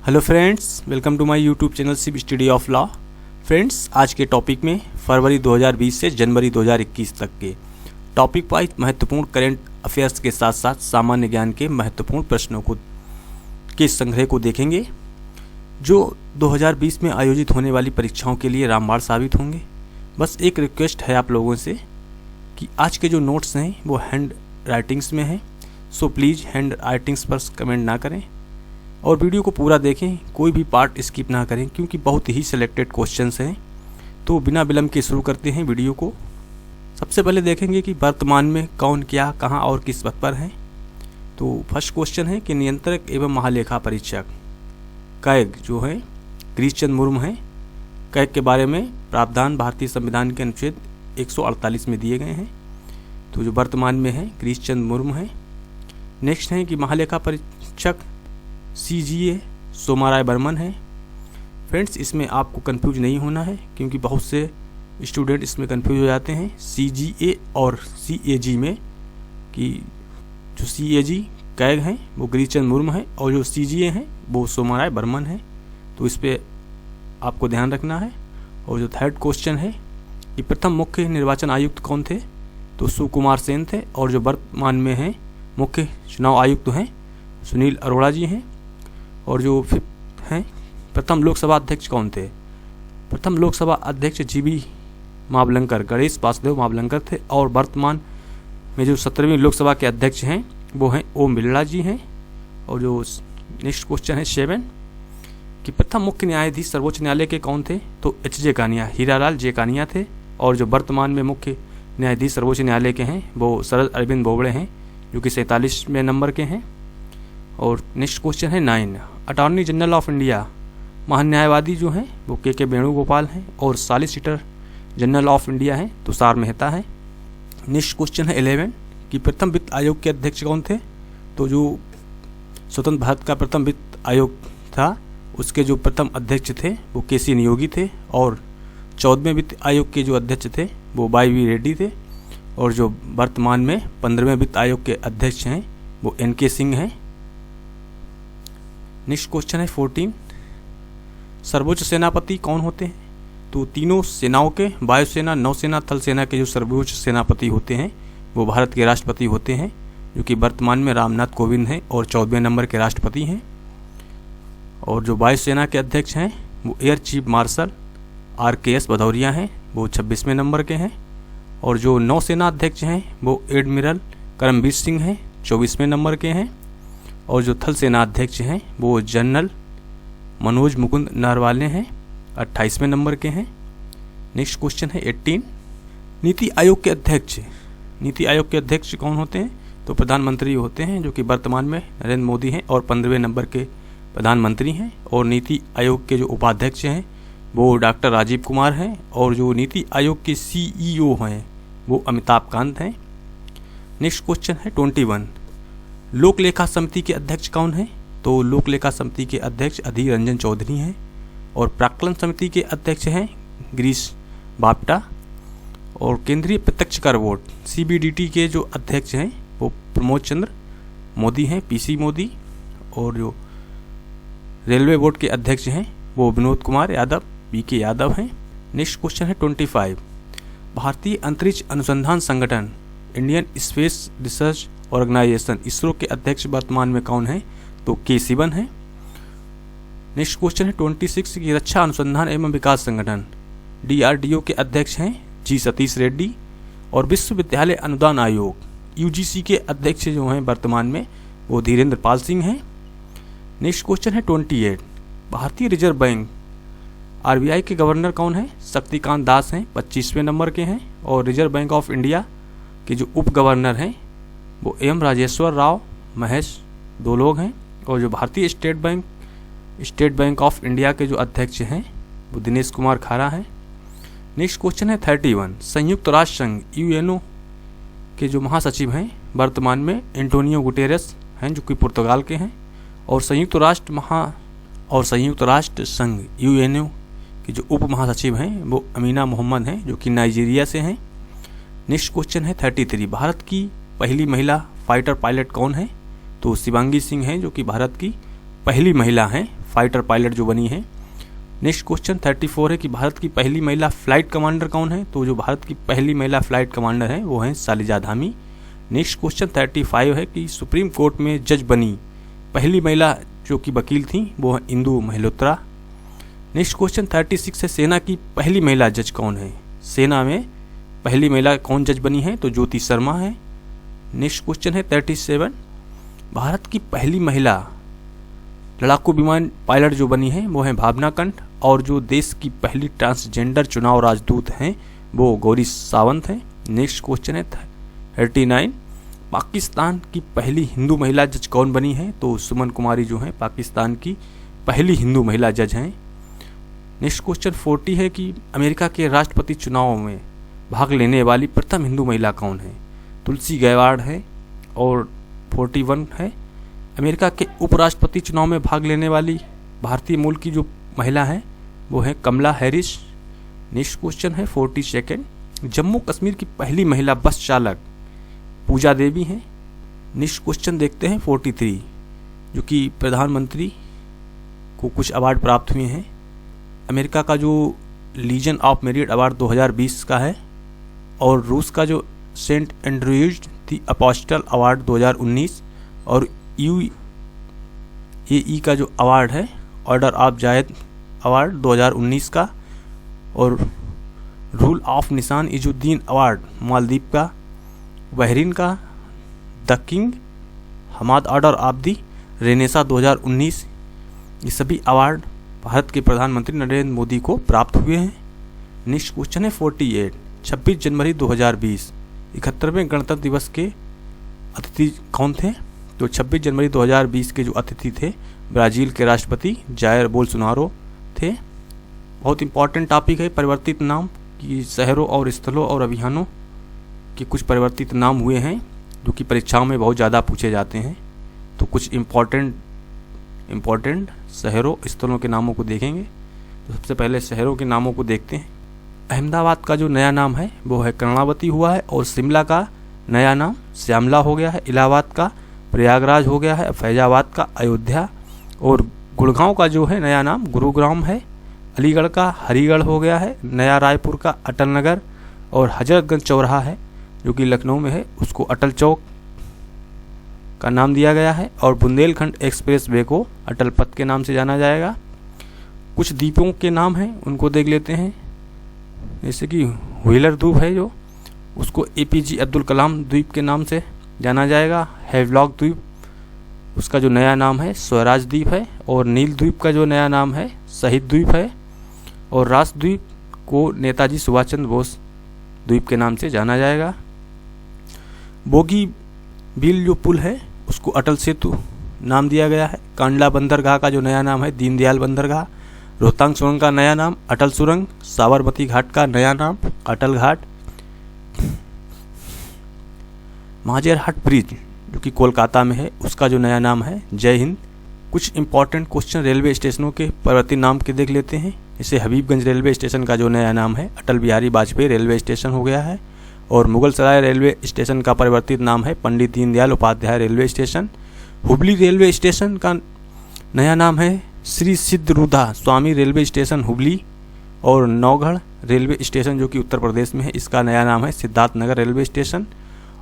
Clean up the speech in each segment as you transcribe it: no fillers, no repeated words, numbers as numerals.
Hello friends, welcome to my YouTube channel Shiv Study of Law. Friends, आज के topic में फरवरी 2020 से जनवरी 2021 तक के टॉपिक वाइज महत्वपूर्ण करेंट अफेयर्स के साथ साथ सामान्य ज्ञान के महत्वपूर्ण प्रश्नों को के संग्रह को देखेंगे, जो 2020 में आयोजित होने वाली परीक्षाओं के लिए रामबाण साबित होंगे। बस एक रिक्वेस्ट है आप लोगों से कि आज के जो नोट्स हैं वो हैंड राइटिंग्स में हैं, सो प्लीज़ हैंड राइटिंग्स पर कमेंट ना करें और वीडियो को पूरा देखें, कोई भी पार्ट स्किप ना करें क्योंकि बहुत ही सिलेक्टेड क्वेश्चंस हैं। तो बिना विलंब के शुरू करते हैं वीडियो को। सबसे पहले देखेंगे कि वर्तमान में कौन, क्या, कहां और किस पद पर हैं। तो फर्स्ट क्वेश्चन है कि नियंत्रक एवं महालेखा परीक्षक कैग जो है गिरीश मुर्मू हैं। कैग के बारे में प्रावधान भारतीय संविधान के अनुच्छेद 148 में दिए गए हैं। तो जो वर्तमान में है गिरीश मुर्मू हैं। नेक्स्ट है कि महालेखा परीक्षक CGA सोमाराय बर्मन है। फ्रेंड्स, इसमें आपको कंफ्यूज नहीं होना है क्योंकि बहुत से स्टूडेंट इसमें कंफ्यूज हो जाते हैं CGA और CAG में, कि जो CAG कैग हैं वो गिरीश मुर्मू है और जो CGA हैं वो सोमाराय बर्मन है। तो इस पर आपको ध्यान रखना है। और जो थर्ड क्वेश्चन है कि प्रथम मुख्य निर्वाचन आयुक्त कौन थे, तो सुकुमार सेन थे। और जो वर्तमान में हैं मुख्य चुनाव आयुक्त हैं सुनील अरोड़ा जी हैं। और जो फिफ्थ हैं प्रथम लोकसभा अध्यक्ष कौन थे, प्रथम लोकसभा अध्यक्ष GB मावलंकर, गणेश वासुदेव मावलंकर थे। और वर्तमान में जो 17वीं लोकसभा के अध्यक्ष हैं वो हैं ओम बिरला जी हैं। और जो नेक्स्ट क्वेश्चन है 7 कि प्रथम मुख्य न्यायाधीश सर्वोच्च न्यायालय के कौन थे, तो HJ कानिया, हीरालाल जे कानिया थे। और जो वर्तमान में मुख्य न्यायाधीश सर्वोच्च न्यायालय के हैं वो शरद अरविंद बोबड़े हैं, जो कि 47वें नंबर के हैं। और नेक्स्ट क्वेश्चन है 9 अटॉर्नी जनरल ऑफ इंडिया, महान्यायवादी जो हैं वो के वेणुगोपाल हैं। और सॉलिसिटर जनरल ऑफ इंडिया हैं तुषार मेहता हैं। नेक्स्ट क्वेश्चन है 11 कि प्रथम वित्त आयोग के अध्यक्ष कौन थे, तो जो स्वतंत्र भारत का प्रथम वित्त आयोग था उसके जो प्रथम अध्यक्ष थे वो KC नियोगी थे। और 14वें वित्त आयोग के जो अध्यक्ष थे वो YV रेड्डी थे। और जो वर्तमान में 15वें वित्त आयोग के अध्यक्ष हैं वो NK सिंह हैं। नेक्स्ट क्वेश्चन है 14 सर्वोच्च सेनापति कौन होते हैं, तो तीनों सेनाओं के, वायुसेना, नौसेना, थल सेना के जो सर्वोच्च सेनापति होते हैं वो भारत के राष्ट्रपति होते हैं, जो कि वर्तमान में रामनाथ कोविंद हैं और 14वें नंबर के राष्ट्रपति हैं। और जो वायुसेना के अध्यक्ष हैं वो air chief marshal RKS Bhadauria हैं, वो 26वें नंबर के हैं। और जो नौसेना अध्यक्ष हैं वो एडमिरल करमबीर सिंह हैं, 24वें नंबर के हैं। और जो थल सेना अध्यक्ष हैं वो जनरल मनोज मुकुंद नरवाले हैं, 28वें नंबर के हैं। नेक्स्ट क्वेश्चन है 18 नीति आयोग के अध्यक्ष, नीति आयोग के अध्यक्ष कौन होते हैं, तो प्रधानमंत्री होते हैं, जो कि वर्तमान में नरेंद्र मोदी हैं और 15वें नंबर के प्रधानमंत्री हैं। और नीति आयोग के जो उपाध्यक्ष हैं वो डॉक्टर राजीव कुमार हैं। और जो नीति आयोग के CEO हैं वो अमिताभ कांत हैं। नेक्स्ट क्वेश्चन है 21 लोक लेखा समिति के अध्यक्ष कौन हैं, तो लोक लेखा समिति के अध्यक्ष अधीर रंजन चौधरी हैं। और प्राक्कलन समिति के अध्यक्ष हैं गिरीश बापटा। और केंद्रीय प्रत्यक्ष कर बोर्ड CBDT के जो अध्यक्ष हैं वो प्रमोद चंद्र मोदी हैं, PC मोदी। और जो रेलवे बोर्ड के अध्यक्ष हैं वो विनोद कुमार यादव, BK यादव हैं। नेक्स्ट क्वेश्चन है 25 भारतीय अंतरिक्ष अनुसंधान संगठन Indian Space Research Organisation ISRO के अध्यक्ष वर्तमान में कौन है, तो K सिवन है। नेक्स्ट क्वेश्चन है 26 की रक्षा अनुसंधान एवं विकास संगठन DRDO के अध्यक्ष हैं G सतीश रेड्डी। और विश्वविद्यालय अनुदान आयोग UGC के अध्यक्ष जो हैं वर्तमान में वो धीरेन्द्र पाल सिंह हैं। नेक्स्ट क्वेश्चन है 28 भारतीय रिजर्व बैंक RBI के गवर्नर कौन है, शक्तिकांत दास हैं, 25वें नंबर के हैं। और रिजर्व बैंक ऑफ इंडिया के जो उप गवर्नर हैं वो M राजेश्वर राव महेश, 2 लोग हैं। और जो भारतीय स्टेट बैंक ऑफ इंडिया के जो अध्यक्ष हैं वो दिनेश कुमार खारा हैं। नेक्स्ट क्वेश्चन है 31 संयुक्त राष्ट्र संघ UNO के जो महासचिव हैं वर्तमान में एंटोनियो गुटेरेस हैं, जो कि पुर्तगाल के हैं। और संयुक्त राष्ट्र संघ UNO के जो उप महासचिव हैं वो अमीना मोहम्मद हैं, जो कि नाइजीरिया से हैं। नेक्स्ट क्वेश्चन है 33 भारत की पहली महिला फाइटर पायलट कौन है, तो शिवांगी सिंह हैं, जो कि भारत की पहली महिला हैं फाइटर पायलट जो बनी है। नेक्स्ट क्वेश्चन 34 है कि भारत की पहली महिला फ्लाइट कमांडर कौन है? तो जो भारत की पहली महिला फ्लाइट कमांडर है वो है शालिजा धामी। नेक्स्ट क्वेश्चन 35 है कि सुप्रीम कोर्ट में जज बनी पहली महिला जो कि वकील थी वो है इंदु मल्होत्रा। नेक्स्ट क्वेश्चन 36 है सेना की पहली महिला जज कौन है? सेना में पहली महिला कौन जज बनी है? तो ज्योति शर्मा है। नेक्स्ट क्वेश्चन है 37, भारत की पहली महिला लड़ाकू विमान पायलट जो बनी है वो है भावना कंठ, और जो देश की पहली ट्रांसजेंडर चुनाव राजदूत हैं वो गौरी सावंत हैं। नेक्स्ट क्वेश्चन है 39, पाकिस्तान की पहली हिंदू महिला जज कौन बनी है? तो सुमन कुमारी जो हैं पाकिस्तान की पहली हिंदू महिला जज हैं। नेक्स्ट क्वेश्चन 40 है कि अमेरिका के राष्ट्रपति चुनाव में भाग लेने वाली प्रथम हिंदू महिला कौन है? तुलसी गैवार्ड है। और 41 है, अमेरिका के उपराष्ट्रपति चुनाव में भाग लेने वाली भारतीय मूल की जो महिला है वो है कमला हैरिस। नेक्स्ट क्वेश्चन है 42, जम्मू कश्मीर की पहली महिला बस चालक पूजा देवी हैं। नेक्स्ट क्वेश्चन देखते हैं 43, जो कि प्रधानमंत्री को कुछ अवार्ड प्राप्त हुए हैं। अमेरिका का जो लीजन ऑफ मेरिट अवार्ड 2020 का है, और रूस का जो सेंट एंड्रयूज दी अपोस्टल अवार्ड 2019, और UAE का जो अवार्ड है ऑर्डर ऑफ जायद अवार्ड 2019 का, और रूल ऑफ निशान इजुद्दीन अवार्ड मालदीव का, बहरीन का the King Hamad Order of the Renaissance 2019। ये सभी अवार्ड भारत के प्रधानमंत्री नरेंद्र मोदी को प्राप्त हुए हैं। नेक्स्ट क्वेश्चन है 48, 26 जनवरी 2020 71वें गणतंत्र दिवस के अतिथि कौन थे? तो 26 जनवरी 2020 के जो अतिथि थे ब्राज़ील के राष्ट्रपति जायर बोल्सोनारो थे। बहुत इंपॉर्टेंट टॉपिक है परिवर्तित नाम कि शहरों और स्थलों और अभियानों के कुछ परिवर्तित नाम हुए हैं जो कि परीक्षाओं में बहुत ज़्यादा पूछे जाते हैं। तो कुछ इम्पॉर्टेंट शहरों स्थलों के नामों को देखेंगे। तो सबसे पहले शहरों के नामों को देखते हैं। अहमदाबाद का जो नया नाम है वो है कर्णावती हुआ है, और शिमला का नया नाम श्यामला हो गया है। इलाहाबाद का प्रयागराज हो गया है। फैजाबाद का अयोध्या, और गुड़गांव का जो है नया नाम गुरुग्राम है। अलीगढ़ का हरिगढ़ हो गया है। नया रायपुर का अटल नगर, और हजरतगंज चौराहा है जो कि लखनऊ में है उसको अटल चौक का नाम दिया गया है। और बुंदेलखंड एक्सप्रेस वे को अटल पथ के नाम से जाना जाएगा। कुछ द्वीपों के नाम हैं उनको देख लेते हैं, जैसे कि व्हीलर द्वीप है जो उसको APJ अब्दुल कलाम द्वीप के नाम से जाना जाएगा। हैवलॉक द्वीप उसका जो नया नाम है स्वराज द्वीप है। और नील द्वीप का जो नया नाम है शहीद द्वीप है। और रास द्वीप को नेताजी सुभाष चंद्र बोस द्वीप के नाम से जाना जाएगा। बोगी बिल जो पुल है उसको अटल सेतु नाम दिया गया है। कांडला बंदरगाह का जो नया नाम है दीनदयाल बंदरगाह। रोहतांग सुरंग का नया नाम अटल सुरंग। साबरमती घाट का नया नाम अटल घाट। महाजेरहाट ब्रिज जो कि कोलकाता में है उसका जो नया नाम है जय हिंद। कुछ इंपॉर्टेंट क्वेश्चन रेलवे स्टेशनों के परिवर्तित नाम के देख लेते हैं। जैसे हबीबगंज रेलवे स्टेशन का जो नया नाम है अटल बिहारी वाजपेयी रेलवे स्टेशन हो गया है। और मुगलसराय रेलवे स्टेशन का परिवर्तित नाम है Pandit Deendayal Upadhyay railway station. Hubli railway station का नया नाम है श्री सिद्धरूधा स्वामी रेलवे स्टेशन हुबली। और नौगढ़ रेलवे स्टेशन जो कि उत्तर प्रदेश में है इसका नया नाम है सिद्धार्थनगर रेलवे स्टेशन।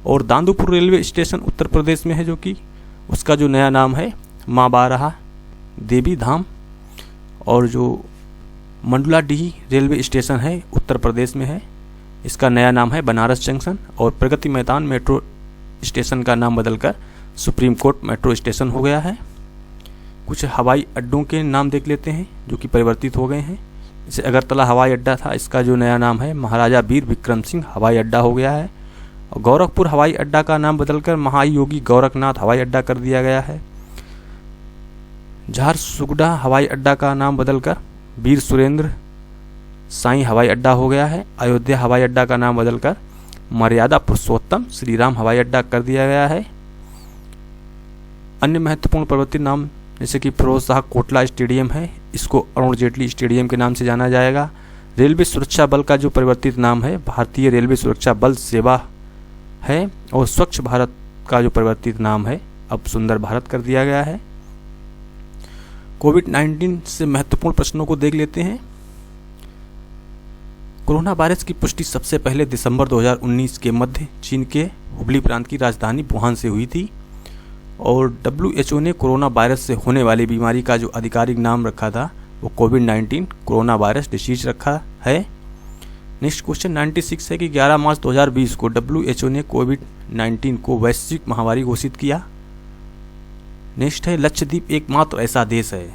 और दांदूपुर रेलवे स्टेशन उत्तर प्रदेश में है जो कि उसका जो नया नाम है माँ बारहा देवी धाम। और जो मंडुलाडीह रेलवे स्टेशन है उत्तर प्रदेश में है इसका नया नाम है बनारस जंक्शन। और प्रगति मैदान मेट्रो स्टेशन का नाम बदलकर सुप्रीम कोर्ट मेट्रो स्टेशन हो गया है। कुछ हवाई अड्डों के नाम देख लेते हैं जो कि परिवर्तित हो गए हैं। जैसे अगरतला हवाई अड्डा था इसका जो नया नाम है महाराजा वीर विक्रम सिंह हवाई अड्डा हो गया है। और गोरखपुर हवाई अड्डा का नाम बदलकर महायोगी गोरखनाथ हवाई अड्डा कर दिया गया है। झारसुगुडा हवाई अड्डा का नाम बदलकर वीर सुरेंद्र साईं हवाई अड्डा हो गया है। अयोध्या हवाई अड्डा का नाम बदलकर मर्यादा पुरुषोत्तम श्री राम हवाई अड्डा कर दिया गया है। अन्य महत्वपूर्ण परिवर्तित नाम जैसे कि फिरोज शाह कोटला स्टेडियम है इसको अरुण जेटली स्टेडियम के नाम से जाना जाएगा। रेलवे सुरक्षा बल का जो परिवर्तित नाम है भारतीय रेलवे सुरक्षा बल सेवा है। और स्वच्छ भारत का जो परिवर्तित नाम है अब सुंदर भारत कर दिया गया है। कोविड-19 से महत्वपूर्ण प्रश्नों को देख लेते हैं। कोरोना वायरस की पुष्टि सबसे पहले दिसंबर 2019 के मध्य चीन के हुबली प्रांत की राजधानी वुहान से हुई थी और WHO ने कोरोना वायरस से होने वाली बीमारी का जो आधिकारिक नाम रखा था वो कोविड-19 कोरोना वायरस डिसीज रखा है। नेक्स्ट क्वेश्चन 96 है कि 11 मार्च 2020 को WHO ने कोविड-19 को वैश्विक महामारी घोषित किया। नेक्स्ट है लक्षद्वीप एकमात्र ऐसा देश है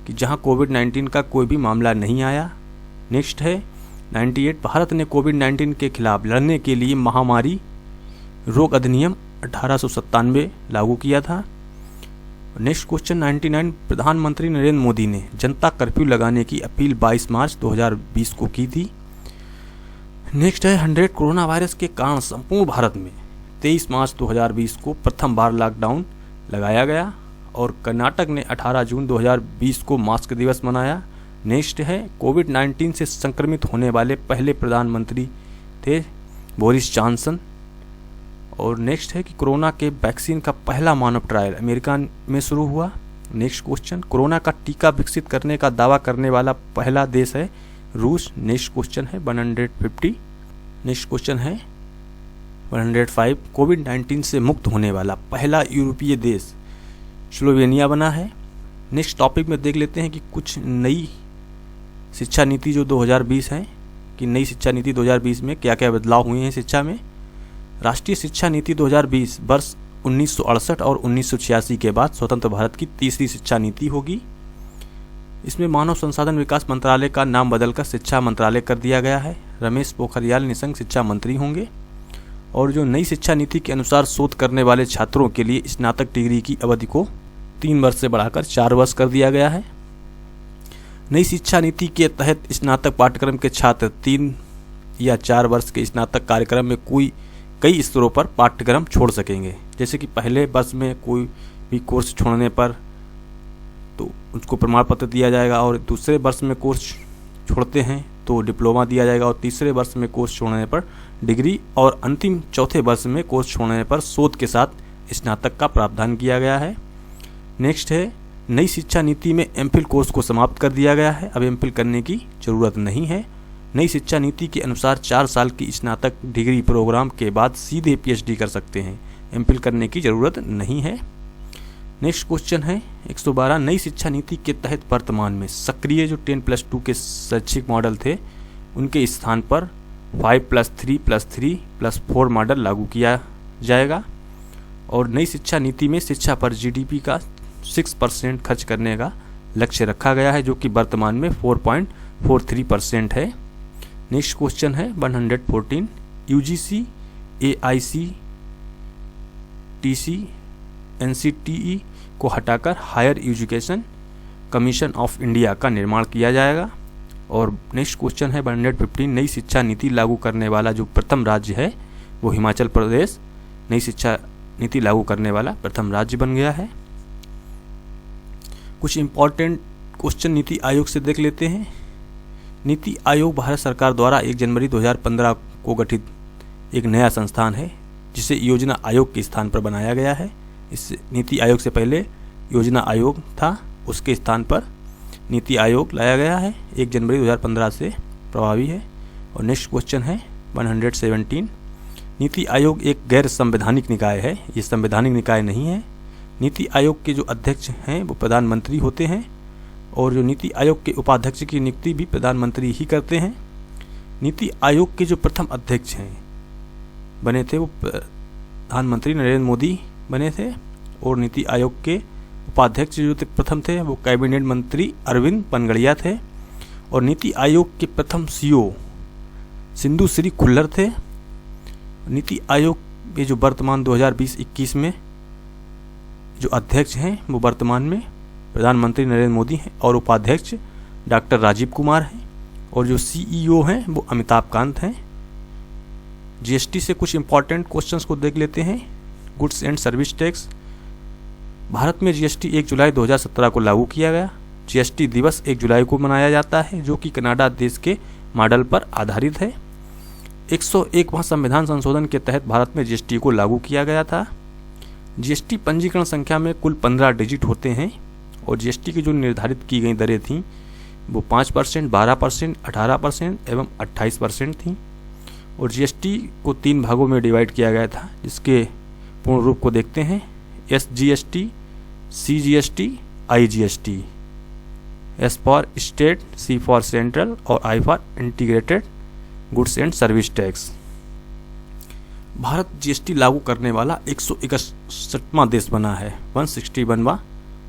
कि जहां कोविड-19 का कोई भी मामला नहीं आया। नेक्स्ट है 98 भारत ने कोविड-19 के खिलाफ लड़ने के लिए महामारी रोग अधिनियम 1897 लागू किया था। नेक्स्ट क्वेश्चन 99 प्रधानमंत्री नरेंद्र मोदी ने जनता कर्फ्यू लगाने की अपील 22 मार्च 2020 को की थी। नेक्स्ट है 100 कोरोना वायरस के कारण संपूर्ण भारत में 23 मार्च 2020 को प्रथम बार लॉकडाउन लगाया गया और कर्नाटक ने 18 जून 2020 को मास्क दिवस मनाया। नेक्स्ट है कोविड-19 से संक्रमित होने वाले पहले प्रधानमंत्री थे बोरिस जॉनसन। और नेक्स्ट है कि कोरोना के वैक्सीन का पहला मानव ट्रायल अमेरिका में शुरू हुआ। नेक्स्ट क्वेश्चन कोरोना का टीका विकसित करने का दावा करने वाला पहला देश है रूस। नेक्स्ट क्वेश्चन है 150। नेक्स्ट क्वेश्चन है 105 कोविड-19 से मुक्त होने वाला पहला यूरोपीय देश स्लोवेनिया बना है। नेक्स्ट टॉपिक में देख लेते हैं कि कुछ नई शिक्षा नीति जो 2020 है कि नई शिक्षा नीति 2020 में क्या क्या बदलाव हुए हैं शिक्षा में। राष्ट्रीय शिक्षा नीति 2020 वर्ष 1968 और 1986 के बाद स्वतंत्र भारत की तीसरी शिक्षा नीति होगी। इसमें मानव संसाधन विकास मंत्रालय का नाम बदलकर शिक्षा मंत्रालय कर दिया गया है। रमेश पोखरियाल निशंक शिक्षा मंत्री होंगे। और जो नई शिक्षा नीति के अनुसार शोध करने वाले छात्रों के लिए स्नातक डिग्री की अवधि को 3 वर्ष से बढ़ाकर 4 वर्ष कर दिया गया है। नई शिक्षा नीति के तहत स्नातक पाठ्यक्रम के छात्र 3 या 4 वर्ष के स्नातक कार्यक्रम में कई स्तरों पर पाठ्यक्रम छोड़ सकेंगे। जैसे कि पहले वर्ष में कोई भी कोर्स छोड़ने पर तो उसको प्रमाण पत्र दिया जाएगा और दूसरे वर्ष में कोर्स छोड़ते हैं तो डिप्लोमा दिया जाएगा और तीसरे वर्ष में कोर्स छोड़ने पर डिग्री और अंतिम चौथे वर्ष में कोर्स छोड़ने पर शोध के साथ स्नातक का प्रावधान किया गया है। नेक्स्ट है नई शिक्षा नीति में एमफिल कोर्स को समाप्त कर दिया गया है। अब एमफिल करने की जरूरत नहीं है। नई शिक्षा नीति के अनुसार 4 साल की स्नातक डिग्री प्रोग्राम के बाद सीधे PhD कर सकते हैं। एमफिल करने की जरूरत नहीं है। नेक्स्ट क्वेश्चन है 112 नई शिक्षा नीति के तहत वर्तमान में सक्रिय जो 10+2 के शैक्षिक मॉडल थे उनके स्थान पर 5+3+3+4 मॉडल लागू किया जाएगा। और नई शिक्षा नीति में शिक्षा पर GDP का 6% खर्च करने का लक्ष्य रखा गया है जो कि वर्तमान में 4.43% है। नेक्स्ट क्वेश्चन है 114 UGC AICTC NCTE को हटाकर Higher Education Commission of India का निर्माण किया जाएगा। और नेक्स्ट क्वेश्चन है 115 नई शिक्षा नीति लागू करने वाला जो प्रथम राज्य है वो हिमाचल प्रदेश नई शिक्षा नीति लागू करने वाला प्रथम राज्य बन गया है। कुछ इंपॉर्टेंट क्वेश्चन नीति आयोग से देख लेते हैं। नीति आयोग भारत सरकार द्वारा 1 जनवरी 2015 को गठित एक नया संस्थान है जिसे योजना आयोग के स्थान पर बनाया गया है। इस नीति आयोग से पहले योजना आयोग था, उसके स्थान पर नीति आयोग लाया गया है। 1 जनवरी 2015 से प्रभावी है। और नेक्स्ट क्वेश्चन है 117 नीति आयोग एक गैर संवैधानिक निकाय है। ये संवैधानिक निकाय नहीं है। नीति आयोग के जो अध्यक्ष हैं वो प्रधानमंत्री होते हैं और जो नीति आयोग के उपाध्यक्ष की नियुक्ति भी प्रधानमंत्री ही करते हैं। नीति आयोग के जो प्रथम अध्यक्ष हैं बने थे वो प्रधानमंत्री नरेंद्र मोदी बने थे और नीति आयोग के उपाध्यक्ष जो प्रथम थे वो कैबिनेट मंत्री अरविंद पनगड़िया थे। और नीति आयोग के प्रथम CEO सिंधु श्री खुल्लर थे। नीति आयोग के जो वर्तमान 2020-21 में जो अध्यक्ष हैं वो वर्तमान में प्रधानमंत्री नरेंद्र मोदी हैं और उपाध्यक्ष डॉक्टर राजीव कुमार हैं और जो CEO हैं वो अमिताभ कांत हैं। GST से कुछ इंपॉर्टेंट क्वेश्चंस को देख लेते हैं। Goods and service tax Bharat में GST 1 जुलाई 2017 को लागू किया गया। GST दिवस 1 जुलाई को मनाया जाता है जो कि कनाडा देश के मॉडल पर आधारित है। 101वां संविधान संशोधन के तहत भारत में GST को लागू किया गया था। GST पंजीकरण संख्या में कुल 15 डिजिट होते हैं और जीएसटी की जो निर्धारित की गई दरें थीं वो 5%, 12%, 18% एवं 28% थीं। और जीएसटी को 3 भागों में डिवाइड किया गया था, जिसके पूर्ण रूप को देखते हैं। SGST, CGST, IGST। S for state, C for central और I for integrated goods and service tax. Bharat GST लागू करने वाला 161वां देश बना है, 161वां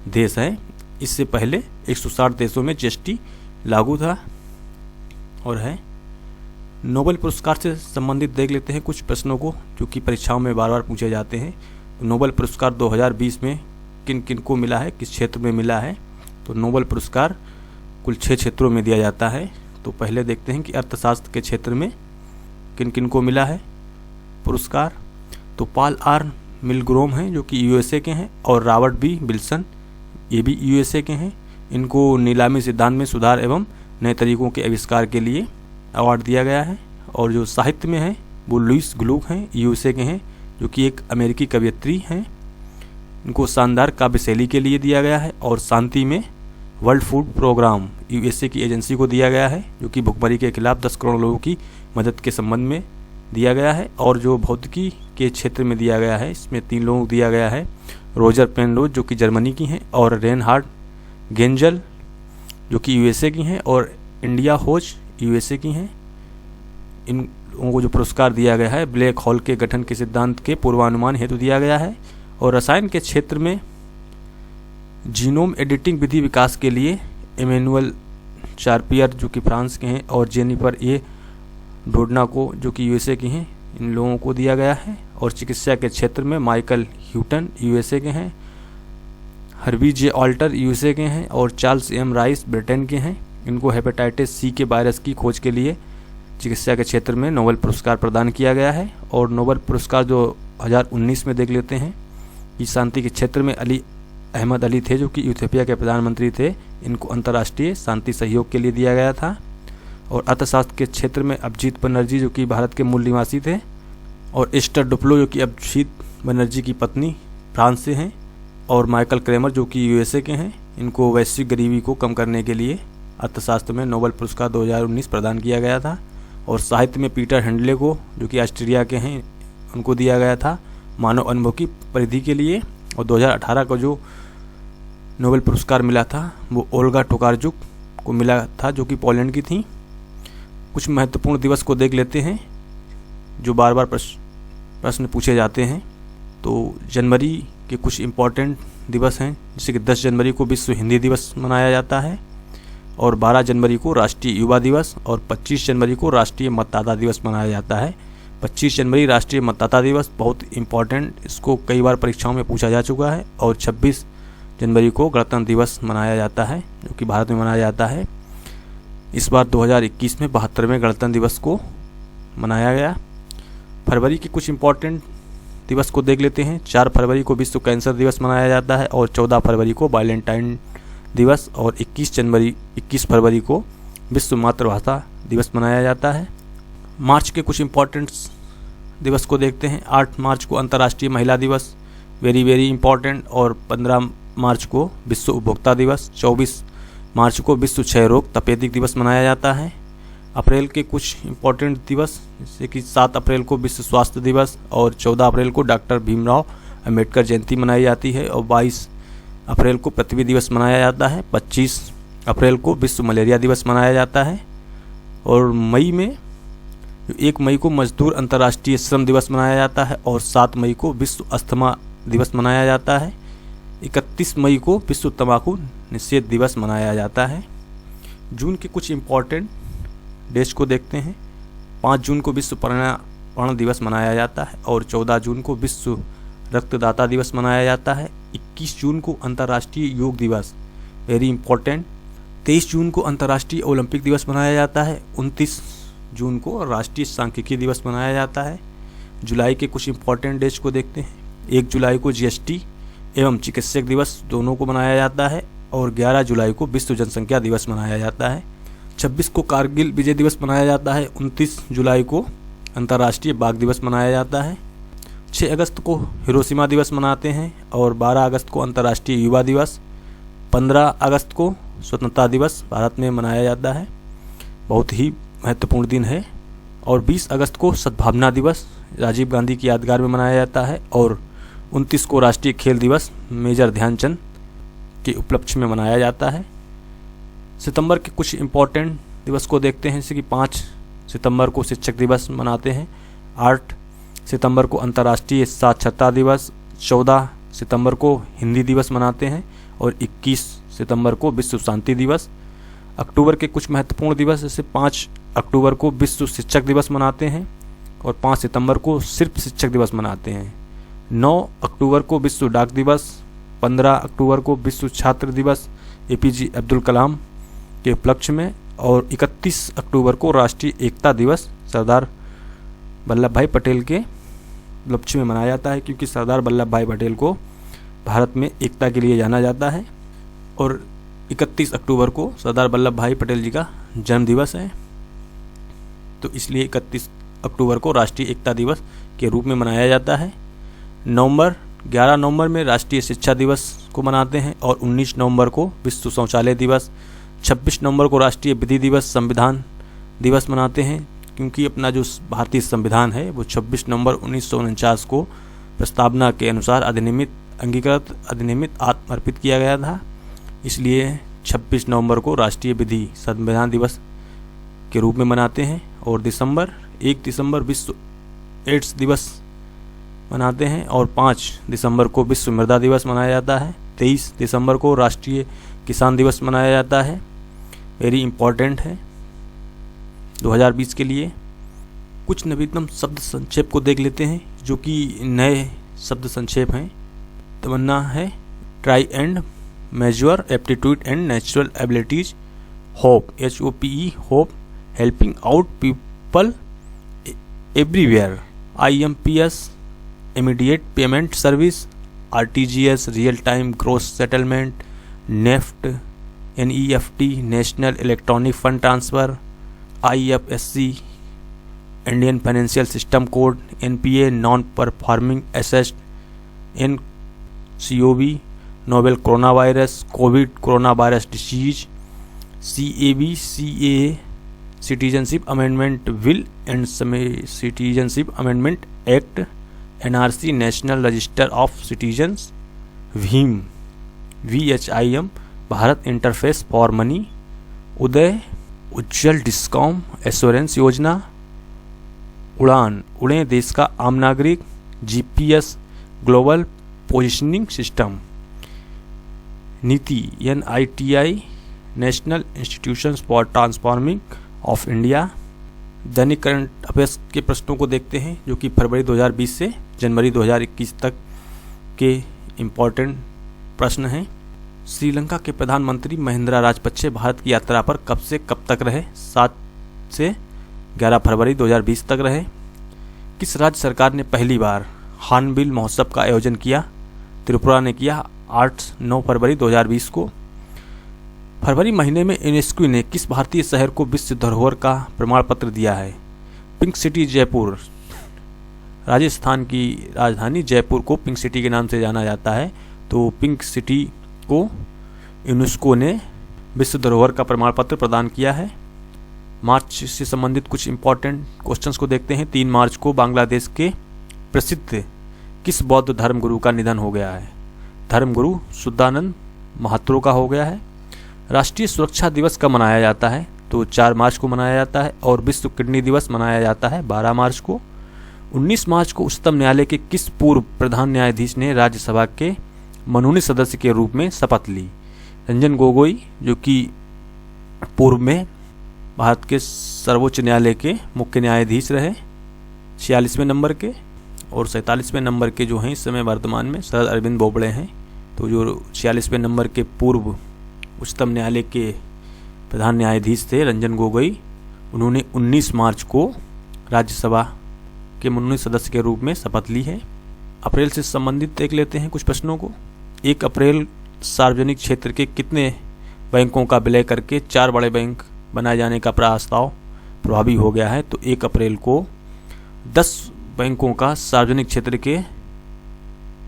देश है। इससे पहले 160 देशों में जीएसटी लागू था और है। नोबेल पुरस्कार से संबंधित देख लेते हैं कुछ प्रश्नों को, जो कि परीक्षाओं में बार बार पूछे जाते हैं। तो नोबेल पुरस्कार 2020 में किन किन को मिला है, किस क्षेत्र में मिला है? तो नोबेल पुरस्कार कुल 6 क्षेत्रों में दिया जाता है। तो पहले देखते हैं कि अर्थशास्त्र के क्षेत्र में किन किन को मिला है पुरस्कार। तो पॉल आर मिलग्रोम हैं, जो कि यूएसए के हैं, और रॉबर्ट बी विल्सन, ये भी यूएसए के हैं। इनको नीलामी सिद्धांत में सुधार एवं नए तरीकों के आविष्कार के लिए अवार्ड दिया गया है। और जो साहित्य में है वो लुइस ग्लुक हैं, यूएसए के हैं, जो कि एक अमेरिकी कवयित्री हैं। इनको शानदार काव्य शैली के लिए दिया गया है। और शांति में वर्ल्ड फूड प्रोग्राम यूएसए की एजेंसी को दिया गया है, जो कि भुखमरी के खिलाफ 10 करोड़ लोगों की मदद के संबंध में दिया गया है। और जो भौतिकी के क्षेत्र में दिया गया है, इसमें 3 लोगों को दिया गया है। रोजर पेनरोज, जो कि जर्मनी की हैं, और रेनहार्ड गेंजल, जो कि यूएसए की हैं, और इंडिया होज यूएसए की हैं। इन लोगों को जो पुरस्कार दिया गया है ब्लैक होल के गठन के सिद्धांत के पूर्वानुमान हेतु दिया गया है। और रसायन के क्षेत्र में जीनोम एडिटिंग विधि विकास के लिए एमेनुअल चार्पियर, जो कि फ्रांस के हैं, और जेनिफर ए डोडना को, जो कि यूएसए की हैं, इन लोगों को दिया गया है। और चिकित्सा के क्षेत्र में माइकल ह्यूटन यूएसए के हैं, हर्वी जे ऑल्टर यूएसए के हैं, और चार्ल्स एम राइस ब्रिटेन के हैं। इनको हेपेटाइटिस सी के वायरस की खोज के लिए चिकित्सा के क्षेत्र में नोबेल पुरस्कार प्रदान किया गया है। और नोबेल पुरस्कार 2019 में देख लेते हैं कि शांति के क्षेत्र में अली अहमद अली थे, जो कि इथियोपिया के प्रधानमंत्री थे। इनको अंतर्राष्ट्रीय शांति सहयोग के लिए दिया गया था। और अर्थशास्त्र के क्षेत्र में अभिजीत बनर्जी, जो कि भारत के मूल निवासी थे, और एस्टर डुफ्लो, जो कि अभिजीत बनर्जी की पत्नी फ्रांस से हैं, और माइकल क्रेमर, जो कि यूएसए के हैं। इनको वैश्विक गरीबी को कम करने के लिए अर्थशास्त्र में नोबेल पुरस्कार 2019 प्रदान किया गया था। और साहित्य में पीटर हैंडले को, जो कि ऑस्ट्रिया के हैं, उनको दिया गया था मानव अनुभव की परिधि के लिए। और 2018 को जो नोबेल पुरस्कार मिला था वो ओल्गा टोकारचुक को मिला था, जो कि पोलैंड की थी। कुछ महत्वपूर्ण दिवस को देख लेते हैं जो बार बार प्रश्न पूछे जाते हैं। तो जनवरी के कुछ इम्पोर्टेंट दिवस हैं, जैसे कि 10 जनवरी को विश्व हिंदी दिवस मनाया जाता है, और 12 जनवरी को राष्ट्रीय युवा दिवस, और 25 जनवरी को राष्ट्रीय मतदाता दिवस मनाया जाता है। 25 जनवरी राष्ट्रीय मतदाता दिवस बहुत इम्पॉर्टेंट, इसको कई बार परीक्षाओं में पूछा जा चुका है। और 26 जनवरी को गणतंत्र दिवस मनाया जाता है, जो कि भारत में मनाया जाता है। इस बार 2021 में 72वें गणतंत्र दिवस को मनाया गया। फरवरी के कुछ इम्पॉर्टेंट दिवस को देख लेते हैं। 4 फरवरी को विश्व कैंसर दिवस मनाया जाता है, और 14 फरवरी को वैलेंटाइन दिवस, और 21 फरवरी को विश्व मातृभाषा दिवस मनाया जाता है। मार्च के कुछ इम्पॉर्टेंट दिवस को देखते हैं। 8 मार्च को अंतर्राष्ट्रीय महिला दिवस, वेरी वेरी इंपॉर्टेंट, और 15 मार्च को विश्व उपभोक्ता दिवस। 24 मार्च को विश्व क्षय रोग तपेदिक दिवस मनाया जाता है। अप्रैल के कुछ इम्पॉर्टेंट दिवस, जैसे कि 7 अप्रैल को विश्व स्वास्थ्य दिवस, और 14 अप्रैल को डॉक्टर भीमराव अंबेडकर जयंती मनाई जाती है, और 22 अप्रैल को पृथ्वी दिवस मनाया जाता है। 25 अप्रैल को विश्व मलेरिया दिवस मनाया जाता है। और मई में 1 मई को मजदूर अंतर्राष्ट्रीय श्रम दिवस मनाया जाता है, और 7 मई को विश्व अस्थमा दिवस मनाया जाता है। 31 मई को विश्व तंबाकू निषेध दिवस मनाया जाता है। जून के कुछ इम्पॉर्टेंट डेट्स को देखते हैं। 5 जून को विश्व पर्यावरण दिवस मनाया जाता है, और 14 जून को विश्व रक्तदाता दिवस मनाया जाता है। 21 जून को अंतर्राष्ट्रीय योग दिवस, वेरी इंपॉर्टेंट। 23 जून को अंतर्राष्ट्रीय ओलंपिक दिवस मनाया जाता है। 29 जून को राष्ट्रीय सांख्यिकी दिवस मनाया जाता है। जुलाई के कुछ इंपॉर्टेंट डेट्स को देखते हैं। 1 जुलाई को जीएसटी एवं चिकित्सक दिवस दोनों को मनाया जाता है, और 11 जुलाई को विश्व जनसंख्या दिवस मनाया जाता है। 26 को कारगिल विजय दिवस मनाया जाता है। 29 जुलाई को अंतर्राष्ट्रीय बाघ दिवस मनाया जाता है। 6 अगस्त को हिरोशिमा दिवस मनाते हैं, और 12 अगस्त को अंतर्राष्ट्रीय युवा दिवस। 15 अगस्त को स्वतंत्रता दिवस भारत में मनाया जाता है, बहुत ही महत्वपूर्ण दिन है। और 20 अगस्त को सद्भावना दिवस राजीव गांधी की यादगार में मनाया जाता है। और 29 को राष्ट्रीय खेल दिवस मेजर ध्यानचंद के उपलक्ष्य में मनाया जाता है। सितंबर के कुछ इम्पोर्टेंट दिवस को देखते हैं, जैसे कि 5 सितंबर को शिक्षक दिवस मनाते हैं, 8 सितंबर को अंतर्राष्ट्रीय साक्षरता दिवस, 14 सितंबर को हिंदी दिवस मनाते हैं और 21 सितंबर को विश्व शांति दिवस। अक्टूबर के कुछ महत्वपूर्ण दिवस, जैसे 5 अक्टूबर को विश्व शिक्षक दिवस मनाते हैं और 5 सितंबर को सिर्फ शिक्षक दिवस मनाते हैं। 9 अक्टूबर को विश्व डाक दिवस, 15 अक्टूबर को विश्व छात्र दिवस APJ अब्दुल कलाम के उपलक्ष्य में, और 31 अक्टूबर को राष्ट्रीय एकता दिवस सरदार वल्लभ भाई पटेल के उपलक्ष्य में मनाया जाता है, क्योंकि सरदार वल्लभ भाई पटेल को भारत में एकता के लिए जाना जाता है। और 31 अक्टूबर को सरदार वल्लभ भाई पटेल जी का जन्म दिवस है, तो इसलिए 31 अक्टूबर को राष्ट्रीय एकता दिवस के रूप में मनाया जाता है। 11 नवंबर में राष्ट्रीय शिक्षा दिवस को मनाते हैं और 19 नवंबर को विश्व शौचालय दिवस, 26 नवंबर को राष्ट्रीय विधि दिवस संविधान दिवस मनाते हैं, क्योंकि अपना जो भारतीय संविधान है वो 26 नवंबर 1949 को प्रस्तावना के अनुसार अंगीकृत अधिनियमित आत्मर्पित किया गया था, इसलिए 26 नवंबर को राष्ट्रीय विधि संविधान दिवस के रूप में मनाते हैं। और 1 दिसंबर विश्व एड्स दिवस मनाते हैं और 5 दिसंबर को विश्व मृदा दिवस मनाया जाता है। 23 दिसंबर को राष्ट्रीय किसान दिवस मनाया जाता है, वेरी इम्पॉर्टेंट है 2020 के लिए। कुछ नवीनतम शब्द संक्षेप को देख लेते हैं, जो कि नए शब्द संक्षेप हैं। तमन्ना है try and measure aptitude and natural abilities. Hope HOPE hope helping out people everywhere. IMPS immediate payment service. RTGS real time gross settlement. NEFT NEFT national electronic fund transfer. IFSC Indian financial system code. NPA non performing asset. NCOV novel corona virus covid corona virus disease. CAB CAA citizenship amendment bill and citizenship amendment act. NRC national register of citizens. VHIM VHIM Bharat interface for money. Uday Ujjwal discom assurance योजना। उड़ान उड़े देश का आम नागरिक। GPS global positioning system. नीति NITI national institutions for transforming of India. Dainik current affairs के प्रश्नों को देखते हैं, जो कि फरवरी 2020 से जनवरी 2021 तक के इम्पोर्टेंट प्रश्न हैं। श्रीलंका के प्रधानमंत्री महिंद्रा राजपक्षे भारत की यात्रा पर कब से कब तक रहे? 7 से 11 फरवरी 2020 तक रहे। किस राज्य सरकार ने पहली बार हार्नबिल महोत्सव का आयोजन किया? त्रिपुरा ने किया 8-9 फरवरी 2020 को। फरवरी महीने में यूनेस्को ने किस भारतीय शहर को विश्व धरोहर का प्रमाण पत्र दिया है? Pink city Jaipur. राजस्थान की राजधानी जयपुर को पिंक सिटी के नाम से जाना जाता है, तो पिंक सिटी को यूनेस्को ने विश्व धरोहर का प्रमाण पत्र प्रदान किया है। मार्च से संबंधित कुछ इंपॉर्टेंट क्वेश्चंस को देखते हैं। 3 मार्च को बांग्लादेश के प्रसिद्ध किस बौद्ध धर्मगुरु का निधन हो गया है? धर्मगुरु सुधानंद महात्रो का हो गया है। राष्ट्रीय सुरक्षा दिवस कब मनाया जाता है? तो 4 मार्च को मनाया जाता है। और विश्व किडनी दिवस मनाया जाता है 12 मार्च को। 19 मार्च को उच्चतम न्यायालय के किस पूर्व प्रधान न्यायाधीश ने राज्यसभा के मनोनीत सदस्य के रूप में शपथ ली? रंजन गोगोई, जो कि पूर्व में भारत के सर्वोच्च न्यायालय के मुख्य न्यायाधीश रहे 46वें नंबर के, और 47वें नंबर के जो हैं इस समय वर्तमान में शरद अरविंद बोबड़े हैं। तो जो 46वें नंबर के पूर्व उच्चतम न्यायालय के प्रधान न्यायाधीश थे रंजन गोगोई, उन्होंने 19 मार्च को राज्यसभा के मनोनीत सदस्य के रूप में शपथ ली है। अप्रैल से संबंधित देख लेते हैं कुछ प्रश्नों को। 1 अप्रैल सार्वजनिक क्षेत्र के कितने बैंकों का विलय करके 4 बड़े बैंक बनाए जाने का प्रस्ताव प्रभावी हो गया है? तो 1 अप्रैल को 10 बैंकों का सार्वजनिक क्षेत्र के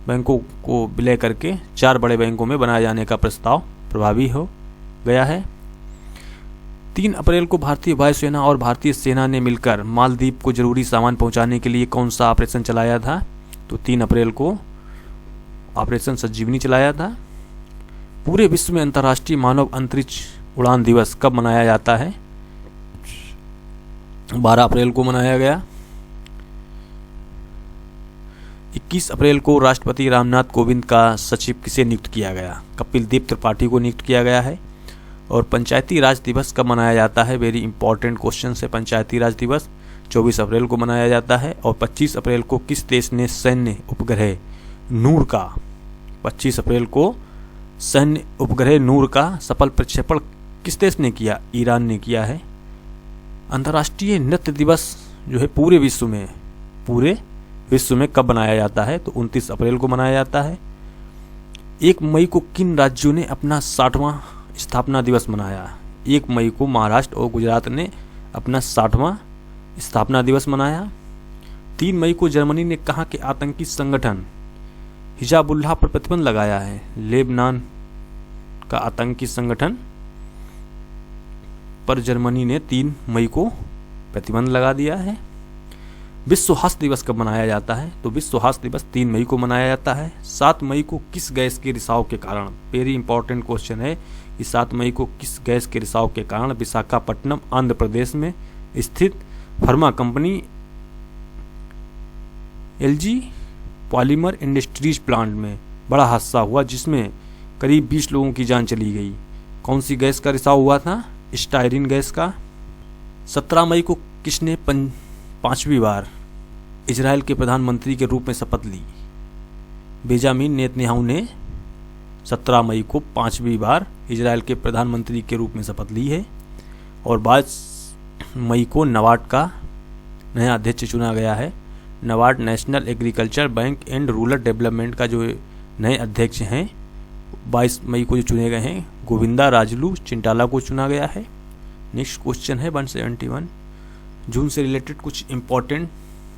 बैंकों को विलय करके 4 बड़े बैंकों में बनाए जाने का प्रस्ताव प्रभावी हो गया है। 3 अप्रैल को भारतीय वायुसेना और भारतीय सेना ने मिलकर मालदीव को जरूरी सामान पहुंचाने के लिए कौन सा ऑपरेशन चलाया था? तो 3 अप्रैल को ऑपरेशन संजीवनी चलाया था। पूरे विश्व में अंतर्राष्ट्रीय मानव अंतरिक्ष उड़ान दिवस कब मनाया जाता है? 12 अप्रैल को मनाया गया। 21 अप्रैल को राष्ट्रपति रामनाथ कोविंद का सचिव किसे नियुक्त किया गया? कपिल देव त्रिपाठी को नियुक्त किया गया है। और पंचायती राज दिवस कब मनाया जाता है? वेरी इंपॉर्टेंट क्वेश्चन है। पंचायती राज दिवस 24 अप्रैल को मनाया जाता है। और 25 अप्रैल को किस देश ने सैन्य उपग्रह नूर का 25 अप्रैल को सैन्य उपग्रह नूर का सफल प्रक्षेपण किस देश ने किया? ईरान ने किया है। अंतर्राष्ट्रीय नृत्य दिवस जो है पूरे विश्व में कब मनाया जाता है? तो 29 अप्रैल को मनाया जाता है। 1 मई को किन राज्यों ने अपना 60वां स्थापना दिवस मनाया? 1 मई को महाराष्ट्र और गुजरात ने अपना 60वां स्थापना दिवस मनाया। 3 मई को जर्मनी ने कहा कि आतंकी संगठन हिजाबुल्लाह पर प्रतिबंध लगाया है? लेबनान का आतंकी संगठन पर जर्मनी ने 3 मई को प्रतिबंध लगा दिया है। विश्व हास्य दिवस कब मनाया जाता है? तो विश्व हास्य दिवस 3 मई को मनाया जाता है। 7 मई को किस गैस के रिसाव के कारण, वेरी इंपॉर्टेंट क्वेश्चन है कि 7 मई को किस गैस के रिसाव के कारण विशाखापट्टनम आंध्र प्रदेश में स्थित pharma company LG polymer industries plant में बड़ा हादसा हुआ जिसमें करीब 20 लोगों की जान चली गई? कौन सी गैस का रिसाव हुआ था? स्टायरीन गैस का। 17 मई को किसने 5वीं बार इजराइल के प्रधानमंत्री के रूप में शपथ ली? बेंजामिन नेतन्याहू ने 17 मई को 5वीं बार इजराइल के प्रधानमंत्री के रूप में शपथ ली है। और 22 मई को नाबार्ड का नया अध्यक्ष चुना गया है। NABARD national agriculture bank and rural development का जो नए अध्यक्ष हैं 22 मई को जो चुने गए हैं गोविंदा राजलू चिंटाला को चुना गया है। नेक्स्ट क्वेश्चन है 171। जून से रिलेटेड कुछ इंपॉर्टेंट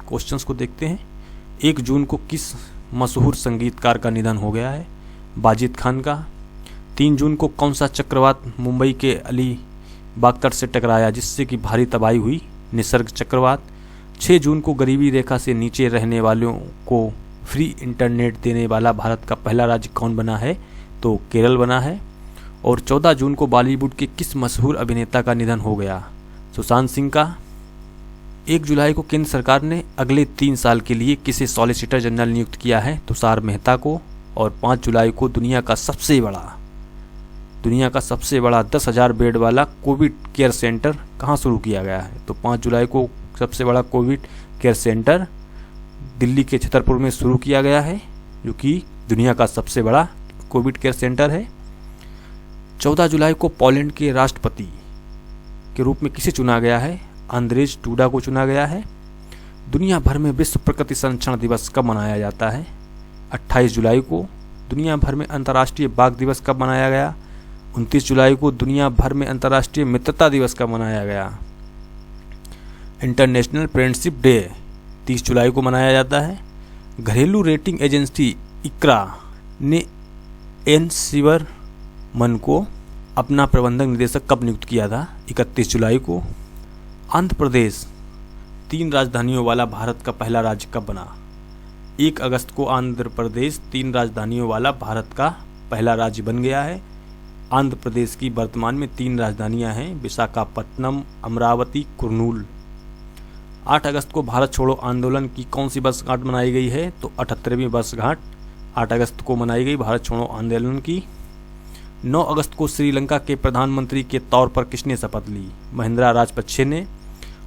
क्वेश्चंस को देखते हैं। 1 जून को किस मशहूर संगीतकार का निधन हो गया है? बाजिद खान का। 3 जून को कौन सा चक्रवात मुंबई के अलीबाग तट से टकराया जिससे कि भारी तबाही हुई? निसर्ग चक्रवात। 6 जून को गरीबी रेखा से नीचे रहने वालों को फ्री इंटरनेट देने वाला भारत का पहला राज्य कौन बना है? तो केरल बना है। और 14 जून को बॉलीवुड के किस मशहूर अभिनेता का निधन हो गया? सुशांत सिंह का। 1 जुलाई को केंद्र सरकार ने अगले 3 साल के लिए किसे सॉलिसिटर जनरल नियुक्त किया है? तुषार मेहता को। और 5 जुलाई को दुनिया का सबसे बड़ा 10,000 बेड वाला कोविड केयर सेंटर कहाँ शुरू किया गया है? तो 5 जुलाई को सबसे बड़ा कोविड केयर सेंटर दिल्ली के छतरपुर में शुरू किया गया है जो कि दुनिया का सबसे बड़ा कोविड केयर सेंटर है। 14 जुलाई को पोलैंड के राष्ट्रपति के रूप में किसे चुना गया है? आंद्रेज डूडा को चुना गया है। दुनिया भर में विश्व प्रकृति संरक्षण दिवस कब मनाया जाता है? 28 जुलाई को। दुनिया भर में अंतर्राष्ट्रीय बाघ दिवस कब मनाया गया? 29 जुलाई को। दुनिया भर में अंतर्राष्ट्रीय मित्रता दिवस कब मनाया गया? इंटरनेशनल फ्रेंडशिप डे 30 जुलाई को मनाया जाता है। घरेलू रेटिंग एजेंसी इक्रा ने एन शिवरमन को अपना प्रबंधक निदेशक कब नियुक्त किया था? 31 जुलाई को। आंध्र प्रदेश 3 राजधानियों वाला भारत का पहला राज्य कब बना? 1 अगस्त को आंध्र प्रदेश 3 राजधानियों वाला भारत का पहला राज्य बन गया है। आंध्र प्रदेश की वर्तमान में 3 राजधानियां हैं, विशाखापट्टनम, अमरावती, कुर्नूल। 8 अगस्त को भारत छोड़ो आंदोलन की कौन सी वर्षगांठ मनाई गई है? तो 78वीं वर्षगांठ 8 अगस्त को मनाई गई भारत छोड़ो आंदोलन की। 9 अगस्त को श्रीलंका के प्रधानमंत्री के तौर पर किसने शपथ ली? महिंद्रा राजपक्षे ने।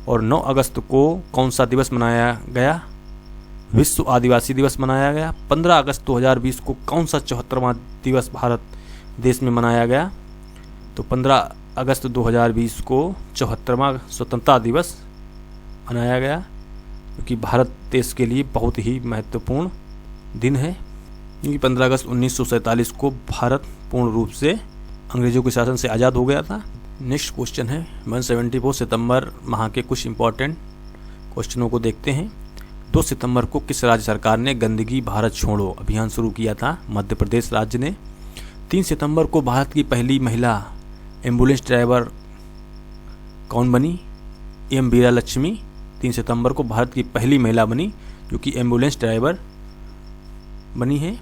और 9 अगस्त को कौन सा दिवस मनाया गया? विश्व आदिवासी दिवस मनाया गया। 15 अगस्त 2020 को कौन सा 74वां दिवस भारत देश में मनाया गया? तो 15 अगस्त 2020 को 74वां स्वतंत्रता दिवस मनाया गया क्योंकि भारत देश के लिए बहुत ही महत्वपूर्ण दिन है क्योंकि 15 अगस्त 1947 को भारत पूर्ण रूप से अंग्रेजों के शासन से आज़ाद हो गया था। नेक्स्ट क्वेश्चन है 174 सितंबर माह के कुछ इंपॉर्टेंट क्वेश्चनों को देखते हैं। 2 सितंबर को किस राज्य सरकार ने गंदगी भारत छोड़ो अभियान शुरू किया था? मध्य प्रदेश राज्य ने। 3 सितंबर को भारत की पहली महिला एम्बुलेंस ड्राइवर कौन बनी? एम वीरा लक्ष्मी 3 सितंबर को भारत की पहली महिला बनी जो कि एम्बुलेंस ड्राइवर बनी है।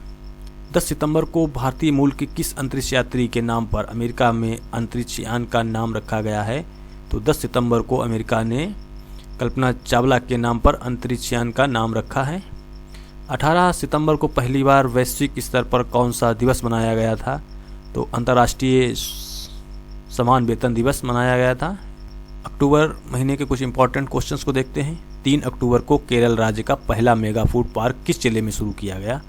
10 सितंबर को भारतीय मूल के किस अंतरिक्ष यात्री के नाम पर अमेरिका में अंतरिक्ष यान का नाम रखा गया है? तो 10 सितंबर को अमेरिका ने कल्पना चावला के नाम पर अंतरिक्ष यान का नाम रखा है। 18 सितंबर को पहली बार वैश्विक स्तर पर कौन सा दिवस मनाया गया था? तो अंतर्राष्ट्रीय समान वेतन दिवस मनाया गया था। अक्टूबर महीने के कुछ इंपॉर्टेंट क्वेश्चंस को देखते हैं। 3 अक्टूबर को केरल राज्य का पहला मेगा फूड पार्क किस जिले में शुरू किया गया?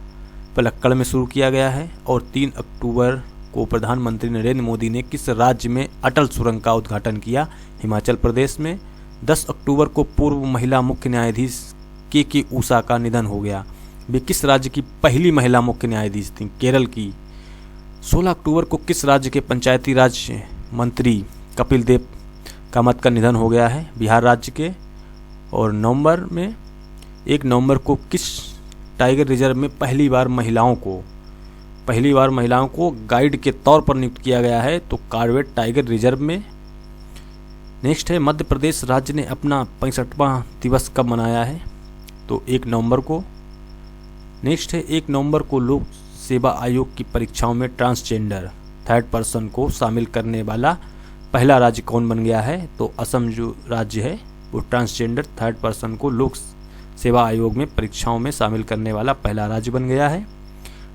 पलक्कड़ में शुरू किया गया है। और 3 अक्टूबर को प्रधानमंत्री नरेंद्र मोदी ने किस राज्य में अटल सुरंग का उद्घाटन किया? हिमाचल प्रदेश में। 10 अक्टूबर को पूर्व महिला मुख्य न्यायाधीश के ऊषा का निधन हो गया। वे किस राज्य की पहली महिला मुख्य न्यायाधीश थी? केरल की। 16 अक्टूबर को किस राज्य के पंचायती राज मंत्री कपिल देव कामत का निधन हो गया है? बिहार राज्य के। और 1 नवंबर को किस टाइगर रिजर्व में पहली बार महिलाओं को गाइड के तौर पर नियुक्त किया गया है? तो कॉर्बेट टाइगर रिजर्व में। नेक्स्ट है मध्य प्रदेश राज्य ने अपना 65वां दिवस कब मनाया है? तो 1 नवंबर को। नेक्स्ट है 1 नवंबर को लोक सेवा आयोग की परीक्षाओं में ट्रांसजेंडर थर्ड पर्सन को शामिल करने वाला पहला राज्य कौन बन गया है? तो असम जो राज्य है वो ट्रांसजेंडर थर्ड पर्सन को लोक सेवा आयोग में परीक्षाओं में शामिल करने वाला पहला राज्य बन गया है।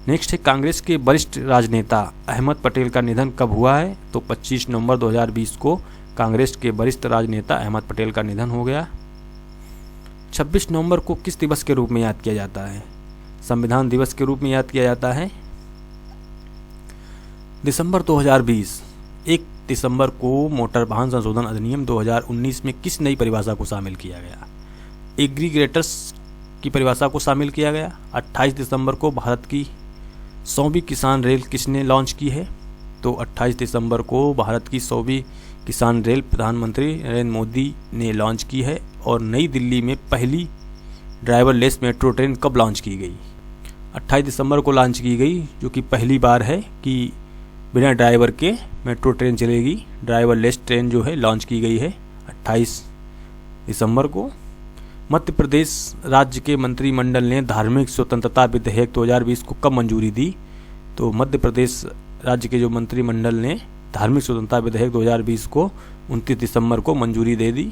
नेक्स्ट है कांग्रेस के वरिष्ठ राजनेता अहमद पटेल का निधन कब हुआ है? तो 25 नवंबर 2020 को कांग्रेस के वरिष्ठ राजनेता अहमद पटेल का निधन हो गया। 26 नवंबर को किस दिवस के रूप में याद किया जाता है? संविधान दिवस के रूप में याद किया जाता है। दिसंबर 2020 1 दिसंबर को मोटर वाहन संशोधन अधिनियम 2019 में किस नई परिभाषा को शामिल किया गया? एग्रीगेटर्स की परिभाषा को शामिल किया गया। 28 दिसंबर को भारत की 100वीं किसान रेल किसने लॉन्च की है? तो 28 दिसंबर को भारत की 100वीं किसान रेल प्रधानमंत्री नरेंद्र मोदी ने लॉन्च की है। और नई दिल्ली में पहली ड्राइवरलेस मेट्रो ट्रेन कब लॉन्च की गई? 28 दिसंबर को लॉन्च की गई, जो कि पहली बार है कि बिना ड्राइवर के मेट्रो ट्रेन चलेगी। ड्राइवरलेस ट्रेन जो है लॉन्च की गई है 28 दिसंबर को। मध्य प्रदेश राज्य के मंत्रिमंडल ने धार्मिक स्वतंत्रता विधेयक 2020 को कब मंजूरी दी? तो मध्य प्रदेश राज्य के जो मंत्रिमंडल ने धार्मिक स्वतंत्रता विधेयक 2020 को 29 दिसंबर को मंजूरी दे दी।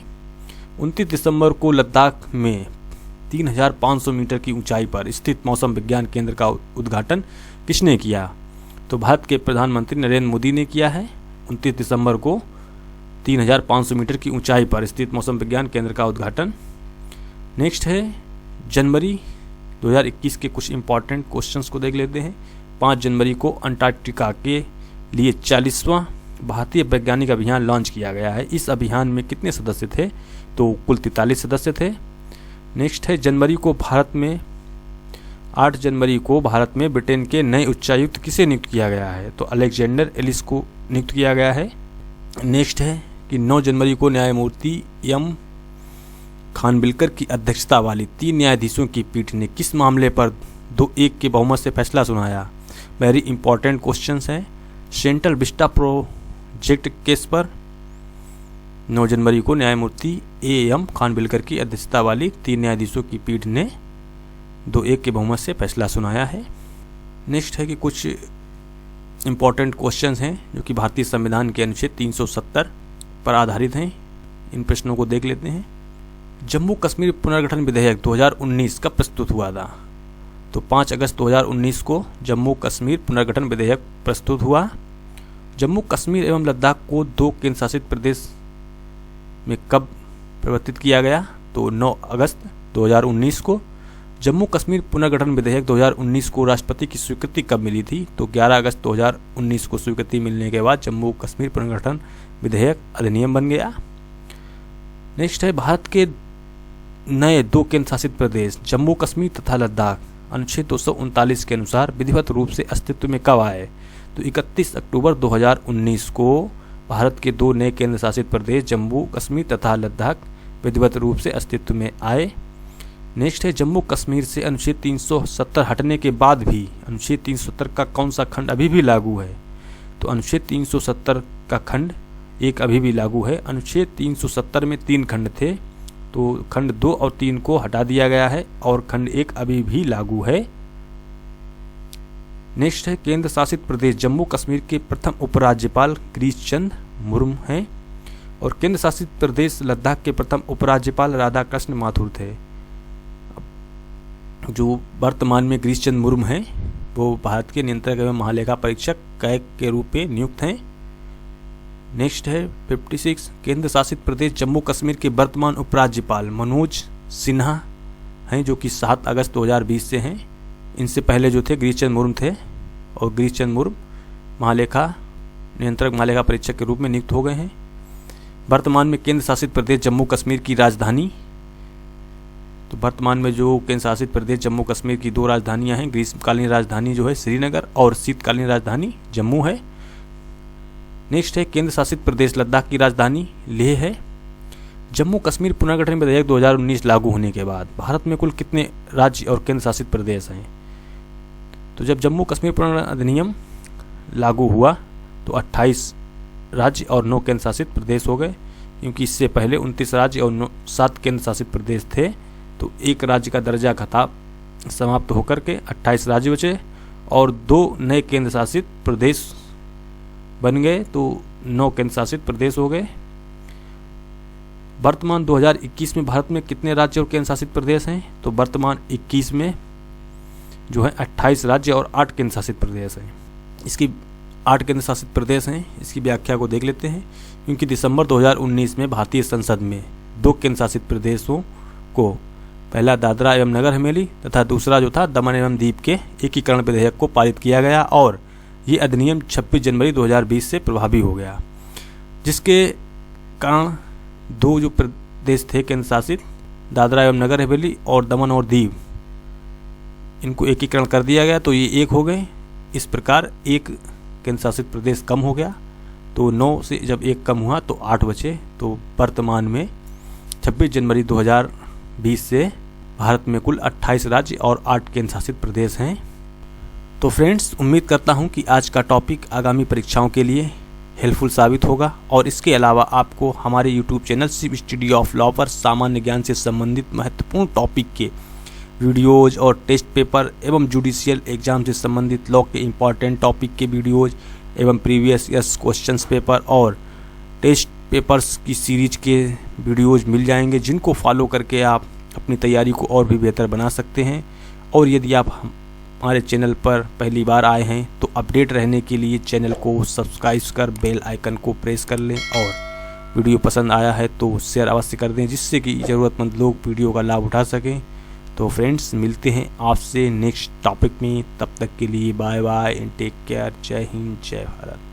29 दिसंबर को लद्दाख में 3500 मीटर की ऊंचाई पर स्थित मौसम विज्ञान केंद्र का उद्घाटन किसने किया? तो भारत के प्रधानमंत्री नरेंद्र मोदी ने किया है। 29 दिसंबर को 3500 मीटर की ऊंचाई पर स्थित मौसम विज्ञान केंद्र का उद्घाटन। नेक्स्ट है जनवरी 2021 के कुछ इंपॉर्टेंट क्वेश्चंस को देख लेते हैं। 5 जनवरी को अंटार्कटिका के लिए 40वां भारतीय वैज्ञानिक अभियान लॉन्च किया गया है। इस अभियान में कितने सदस्य थे? तो कुल 43 सदस्य थे। नेक्स्ट है 8 जनवरी को भारत में ब्रिटेन के नए उच्चायुक्त किसे नियुक्त किया गया है? तो अलेक्जेंडर एलिस को नियुक्त किया गया है। नेक्स्ट है कि 9 जनवरी को न्यायमूर्ति एम खानविलकर की अध्यक्षता वाली 3 न्यायाधीशों की पीठ ने किस मामले पर 2-1 के बहुमत से फैसला सुनाया? वेरी इंपॉर्टेंट क्वेश्चंस हैं। सेंट्रल विस्टा प्रोजेक्ट केस पर 9 जनवरी को न्यायमूर्ति एम खानविलकर की अध्यक्षता वाली 3 न्यायाधीशों की पीठ ने 2-1 के बहुमत से फैसला सुनाया है। नेक्स्ट है कि कुछ इंपॉर्टेंट क्वेश्चंस हैं जो कि भारतीय संविधान के अनुच्छेद 370 पर आधारित हैं। इन प्रश्नों को देख लेते हैं। जम्मू कश्मीर पुनर्गठन विधेयक 2019 कब प्रस्तुत हुआ था? तो 5 अगस्त 2019 को जम्मू कश्मीर पुनर्गठन विधेयक प्रस्तुत हुआ। जम्मू कश्मीर एवं लद्दाख को 2 केंद्र शासित प्रदेश में कब परिवर्तित किया गया? तो 9 अगस्त 2019 को। जम्मू कश्मीर पुनर्गठन विधेयक 2019 को राष्ट्रपति की स्वीकृति कब मिली थी? तो 11 अगस्त 2019 को स्वीकृति मिलने के बाद जम्मू कश्मीर पुनर्गठन विधेयक अधिनियम बन गया। नेक्स्ट है भारत के नए 2 केंद्र शासित प्रदेश जम्मू कश्मीर तथा लद्दाख अनुच्छेद 239 के अनुसार विधिवत रूप से अस्तित्व में कब आए? तो 31 अक्टूबर 2019 को भारत के 2 नए केंद्र शासित प्रदेश जम्मू कश्मीर तथा लद्दाख विधिवत रूप से अस्तित्व में आए। नेक्स्ट है जम्मू कश्मीर से अनुच्छेद 370 हटने के बाद भी अनुच्छेद 370 का कौन सा खंड अभी भी लागू है? तो अनुच्छेद 370 का खंड 1 अभी भी लागू है। अनुच्छेद 370 में 3 खंड थे, तो खंड 2 और 3 को हटा दिया गया है और खंड 1 अभी भी लागू है। नेक्स्ट है केंद्र शासित प्रदेश जम्मू कश्मीर के प्रथम उपराज्यपाल गिरीश चंद्र मुर्मू हैं और केंद्र शासित प्रदेश लद्दाख के प्रथम उपराज्यपाल राधाकृष्ण माथुर थे। जो वर्तमान में गिरीश चंद्र मुर्मू हैं वो भारत के नियंत्रक एवं महालेखा परीक्षक कैग के रूप में नियुक्त हैं। नेक्स्ट है 56 केंद्र शासित प्रदेश जम्मू कश्मीर के वर्तमान उपराज्यपाल मनोज सिन्हा हैं जो कि 7 अगस्त 2020 से हैं। इनसे पहले जो थे गिरीश चंद्र मुर्मू थे और गिरीश चंद्र मुर्मू नियंत्रक महालेखा परीक्षक के रूप में नियुक्त हो गए हैं। वर्तमान में केंद्र शासित प्रदेश जम्मू कश्मीर की राजधानी, तो वर्तमान में जो केंद्र शासित प्रदेश जम्मू कश्मीर की 2 राजधानियां हैं, ग्रीष्मकालीन राजधानी जो है श्रीनगर और शीतकालीन राजधानी जम्मू है। नेक्स्ट है केंद्र शासित प्रदेश लद्दाख की राजधानी लेह है। जम्मू कश्मीर पुनर्गठन विधेयक 2019 लागू होने के बाद भारत में कुल कितने राज्य और केंद्र शासित प्रदेश हैं? तो जब जम्मू कश्मीर पुनर्गठन अधिनियम लागू हुआ तो 28 राज्य और 9 केंद्र शासित प्रदेश हो गए, क्योंकि इससे पहले 29 राज्य और 7 केंद्र शासित प्रदेश थे। तो एक राज्य का दर्जा खिताब समाप्त होकर के 28 राज्य बचे और 2 नए केंद्र शासित प्रदेश बन गए, तो 9 केंद्र शासित प्रदेश हो गए। वर्तमान 2021 में भारत में कितने राज्य और केंद्र शासित प्रदेश हैं? तो वर्तमान 21 में जो है 28 राज्य और 8 केंद्र शासित प्रदेश हैं। इसकी 8 केंद्र शासित प्रदेश हैं, इसकी व्याख्या को देख लेते हैं। क्योंकि दिसंबर 2019 में भारतीय संसद में 2 केंद्र शासित प्रदेशों को, पहला दादरा एवं नगर हवेली तथा दूसरा जो था दमन एवं दीव के एकीकरण विधेयक को पारित किया गया और ये अधिनियम 26 जनवरी 2020 से प्रभावी हो गया, जिसके कारण 2 जो प्रदेश थे केंद्र शासित, दादरा एवं नगर हवेली और दमन और दीव, इनको एकीकरण कर दिया गया, तो ये 1 हो गए। इस प्रकार 1 केंद्र शासित प्रदेश कम हो गया, तो 9 से जब 1 कम हुआ तो 8 बचे। तो वर्तमान में 26 जनवरी 2020 से भारत में कुल 28 राज्य और 8 केंद्र शासित प्रदेश हैं। तो फ्रेंड्स, उम्मीद करता हूं कि आज का टॉपिक आगामी परीक्षाओं के लिए हेल्पफुल साबित होगा और इसके अलावा आपको हमारे YouTube channel Shiv Study of Law पर सामान्य ज्ञान से संबंधित महत्वपूर्ण टॉपिक के वीडियोज और टेस्ट पेपर एवं जुडिशियल एग्जाम से संबंधित लॉ के इम्पॉर्टेंट टॉपिक के वीडियोज एवं प्रीवियस ईयर्स क्वेश्चंस पेपर और टेस्ट पेपर्स की सीरीज के वीडियोज मिल जाएंगे, जिनको फॉलो करके आप अपनी तैयारी को और भी बेहतर बना सकते हैं। और यदि आप हमारे चैनल पर पहली बार आए हैं तो अपडेट रहने के लिए चैनल को सब्सक्राइब कर बेल आइकन को प्रेस कर लें और वीडियो पसंद आया है तो शेयर अवश्य कर दें, जिससे कि ज़रूरतमंद लोग वीडियो का लाभ उठा सकें। तो फ्रेंड्स, मिलते हैं आपसे नेक्स्ट टॉपिक में, तब तक के लिए bye bye and take care. जय हिंद, जय भारत।